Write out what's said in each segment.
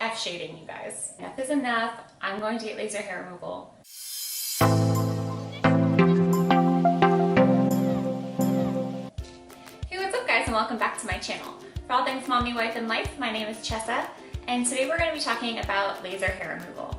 F shading, you guys. Enough is enough. I'm going to get laser hair removal. Hey, what's up guys, and welcome back to my channel. For all things mommy, wife, and life, my name is Chessa, and today we're going to be talking about laser hair removal.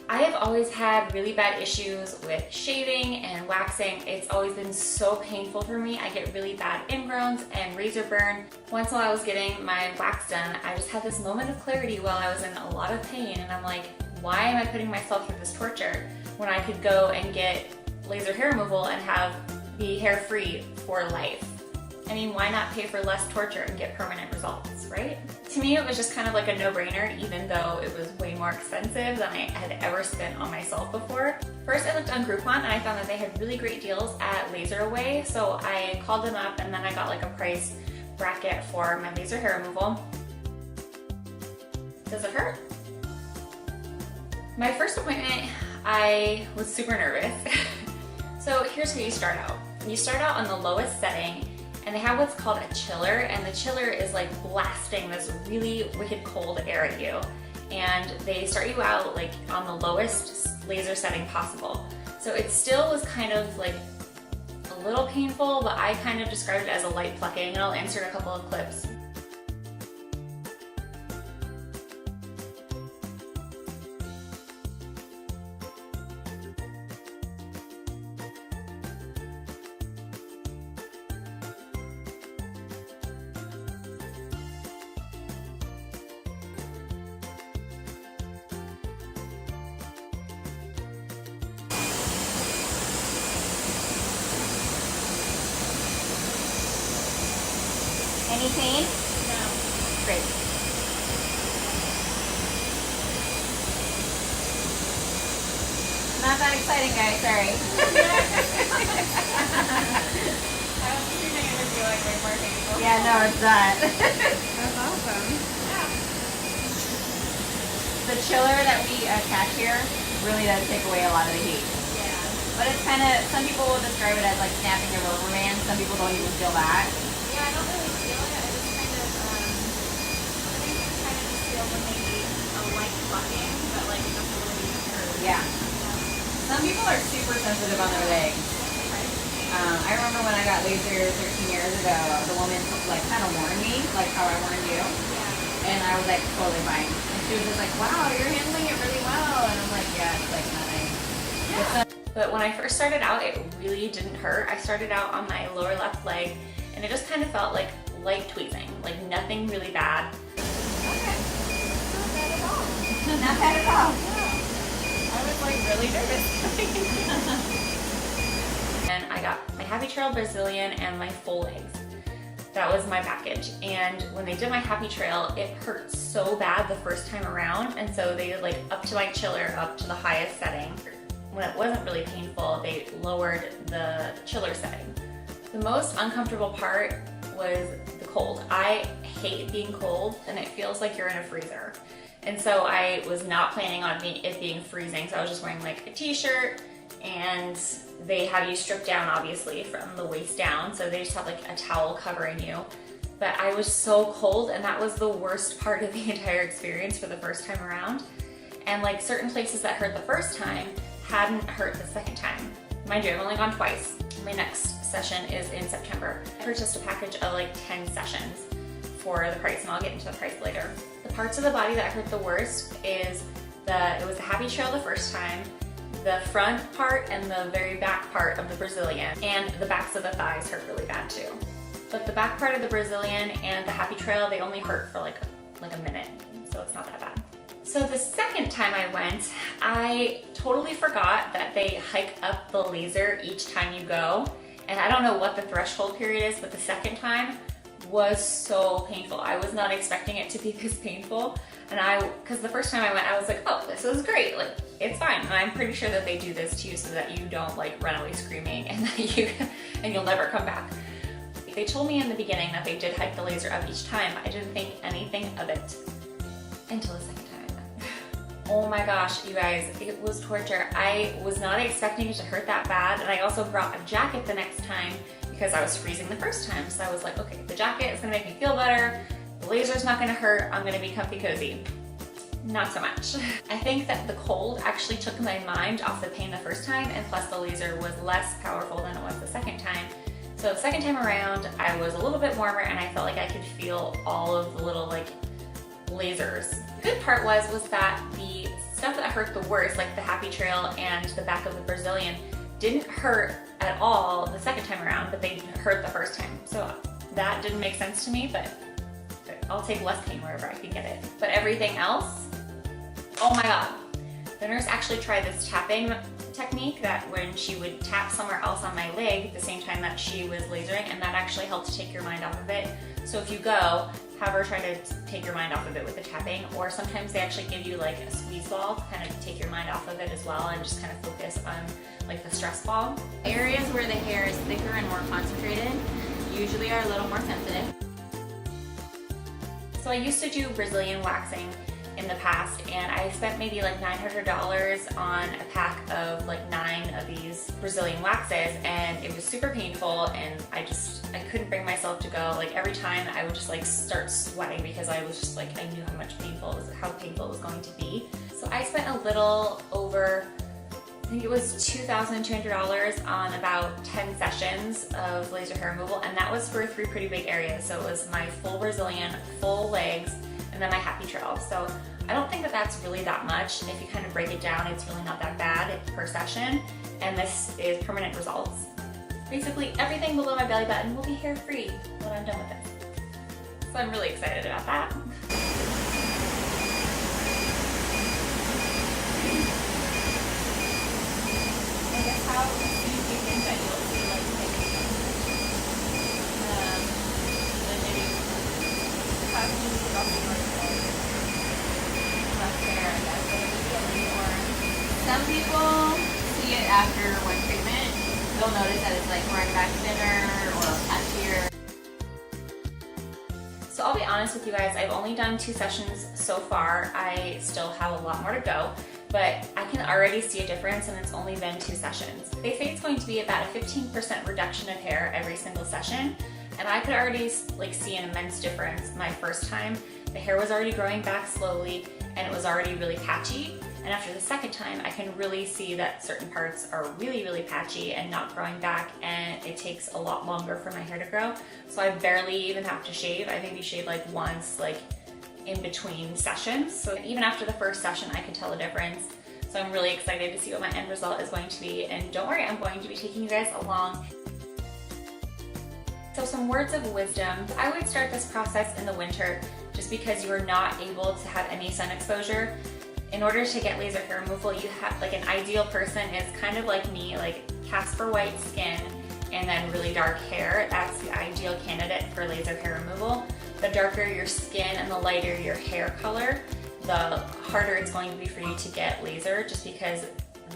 I have always had really bad issues with shaving and waxing. It's always been so painful for me. I get really bad ingrowns and razor burn. Once while I was getting my wax done, I just had this moment of clarity while I was in a lot of pain, and I'm like, why am I putting myself through this torture when I could go and get laser hair removal and be hair free for life? I mean, why not pay for less torture and get permanent results, right? To me, it was just kind of like a no-brainer, even though it was way more expensive than I had ever spent on myself before. First, I looked on Groupon and I found that they had really great deals at laseraway, so I called them up and then I got like a price bracket for my laser hair removal. Does it hurt? My first appointment, I was super nervous. So here's how you start out. You start out on the lowest setting, and they have what's called a chiller, and the chiller is like blasting this really wicked cold air at you. And they start you out like on the lowest laser setting possible. So it still was kind of like a little painful, but I kind of described it as a light plucking, and I'll insert a couple of clips. Any pain? No. Great. Not that exciting, guys, sorry. I was assuming it would be like way more painful. Yeah, no, it's not. That's awesome. Yeah. The chiller that we attach here really does take away a lot of the heat. Yeah. But it's kind of, some people will describe it as like snapping a rubber band. Some people don't even feel that. Yeah, I don't really feel it. I just kind of, I think it kind of just feels like maybe a light plucking, but like nothing really hurt. Yeah. Some people are super sensitive on their legs. I remember when I got laser 13 years ago, the woman like kind of warned me, like how I warned you. Yeah. And I was like totally fine. And she was just like, wow, you're handling it really well. And I'm like, yeah, it's like nothing. Yeah. But when I first started out, it really didn't hurt. I started out on my lower left leg, and it just kind of felt like light tweezing, like nothing really bad. Okay, not bad at all. Not bad at all. Yeah. I was like really nervous. And I got my Happy Trail Brazilian and my full legs. That was my package. And when they did my Happy Trail, it hurt so bad the first time around, and so they like up to my chiller, up to the highest setting. When it wasn't really painful, they lowered the chiller setting. The most uncomfortable part was the cold. I hate being cold, and it feels like you're in a freezer. And so I was not planning on it being freezing, so I was just wearing like a t-shirt, and they have you stripped down obviously from the waist down, so they just have like a towel covering you. But I was so cold, and that was the worst part of the entire experience for the first time around. And like certain places that hurt the first time hadn't hurt the second time. Mind you, I've only gone twice. My next session is in September. I purchased a package of like 10 sessions for the price, and I'll get into the price later. The parts of the body that hurt the worst is it was the Happy Trail the first time, the front part and the very back part of the Brazilian, and the backs of the thighs hurt really bad too. But the back part of the Brazilian and the Happy Trail, they only hurt for like a minute, so it's not that bad. So the second time I went, I totally forgot that they hike up the laser each time you go. And I don't know what the threshold period is, but the second time was so painful. I was not expecting it to be this painful. And because the first time I went, I was like, oh, this is great. Like, it's fine. And I'm pretty sure that they do this to you so that you don't like run away screaming and that you'll never come back. They told me in the beginning that they did hike the laser up each time. I didn't think anything of it until the second time. Oh my gosh, you guys, it was torture. I was not expecting it to hurt that bad, and I also brought a jacket the next time because I was freezing the first time. So I was like, okay, the jacket is gonna make me feel better, the laser's not gonna hurt, I'm gonna be comfy cozy. Not so much. I think that the cold actually took my mind off the pain the first time, and plus the laser was less powerful than it was the second time. So the second time around, I was a little bit warmer and I felt like I could feel all of the little like lasers. The good part was that the stuff that hurt the worst, like the happy trail and the back of the Brazilian, didn't hurt at all the second time around, but they hurt the first time. So that didn't make sense to me, but I'll take less pain wherever I can get it. But everything else, oh my God. The nurse actually tried this tapping technique that when she would tap somewhere else on my leg at the same time that she was lasering, and that actually helped to take your mind off of it. So if you go, have her try to take your mind off of it with the tapping, or sometimes they actually give you like a squeeze ball to kind of take your mind off of it as well and just kind of focus on like the stress ball. Areas where the hair is thicker and more concentrated usually are a little more sensitive. So I used to do Brazilian waxing in the past, and I spent maybe like $900 on a pack of like 9 of these Brazilian waxes, and it was super painful, and I couldn't bring myself to go. Like every time I would just like start sweating because I was just like, I knew how painful it was going to be. So I spent a little over, I think it was $2,200 on about 10 sessions of laser hair removal, and that was for 3 pretty big areas. So it was my full Brazilian, full legs, and then my happy trail. So I don't think that that's really that much. And if you kind of break it down, it's really not that bad per session. And this is permanent results. Basically everything below my belly button will be hair free when I'm done with this. So I'm really excited about that. I guess how do you think that you'll see like then maybe how do you take off your left hair, I guess, but immediately, or some people see it after one treatment. They'll notice that it's like growing back thinner or patchier. So I'll be honest with you guys, I've only done 2 sessions so far. I still have a lot more to go, but I can already see a difference, and it's only been 2 sessions. They say it's going to be about a 15% reduction of hair every single session, and I could already like see an immense difference my first time. The hair was already growing back slowly, and it was already really patchy. And after the second time, I can really see that certain parts are really, really patchy and not growing back, and it takes a lot longer for my hair to grow. So I barely even have to shave. I maybe shave like once, like in between sessions. So even after the first session, I can tell a difference. So I'm really excited to see what my end result is going to be. And don't worry, I'm going to be taking you guys along. So some words of wisdom. I would start this process in the winter just because you are not able to have any sun exposure. In order to get laser hair removal, you have like an ideal person is kind of like me, like Casper white skin and then really dark hair. That's the ideal candidate for laser hair removal. The darker your skin and the lighter your hair color, the harder it's going to be for you to get laser, just because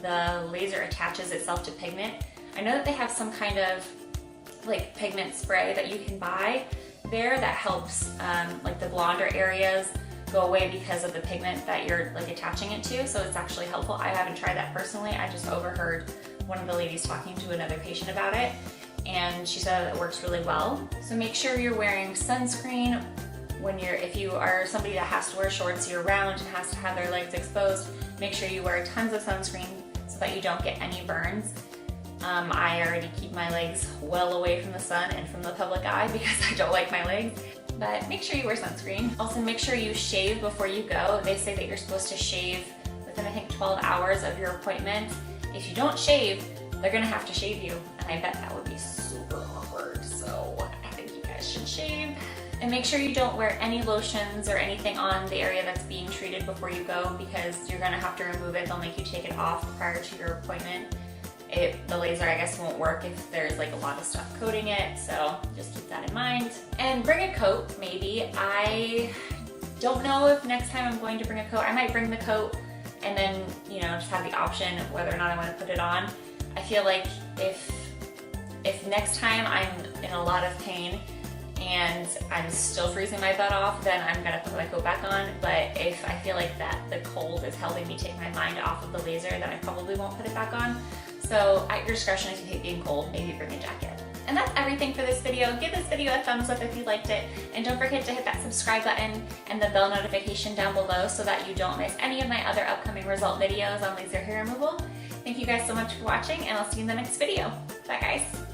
the laser attaches itself to pigment. I know that they have some kind of like pigment spray that you can buy there that helps like the blonder areas go away because of the pigment that you're like attaching it to, so it's actually helpful. I haven't tried that personally. I just overheard one of the ladies talking to another patient about it, and she said it works really well. So make sure you're wearing sunscreen if you are somebody that has to wear shorts year round and has to have their legs exposed. Make sure you wear tons of sunscreen so that you don't get any burns. I already keep my legs well away from the sun and from the public eye because I don't like my legs. But make sure you wear sunscreen. Also make sure you shave before you go. They say that you're supposed to shave within I think 12 hours of your appointment. If you don't shave, they're gonna have to shave you, and I bet that would be super awkward. So I think you guys should shave. And make sure you don't wear any lotions or anything on the area that's being treated before you go, because you're gonna have to remove it. They'll make you take it off prior to your appointment. The laser, I guess, won't work if there's like a lot of stuff coating it, so just keep that in mind. And bring a coat, maybe. I don't know if next time I'm going to bring a coat. I might bring the coat and then, you know, just have the option of whether or not I want to put it on. I feel like if next time I'm in a lot of pain and I'm still freezing my butt off, then I'm gonna put my coat back on. But if I feel like that the cold is helping me take my mind off of the laser, then I probably won't put it back on. So at your discretion, if you hate being cold, maybe bring a jacket. And that's everything for this video. Give this video a thumbs up if you liked it, and don't forget to hit that subscribe button and the bell notification down below so that you don't miss any of my other upcoming result videos on laser hair removal. Thank you guys so much for watching, and I'll see you in the next video. Bye guys.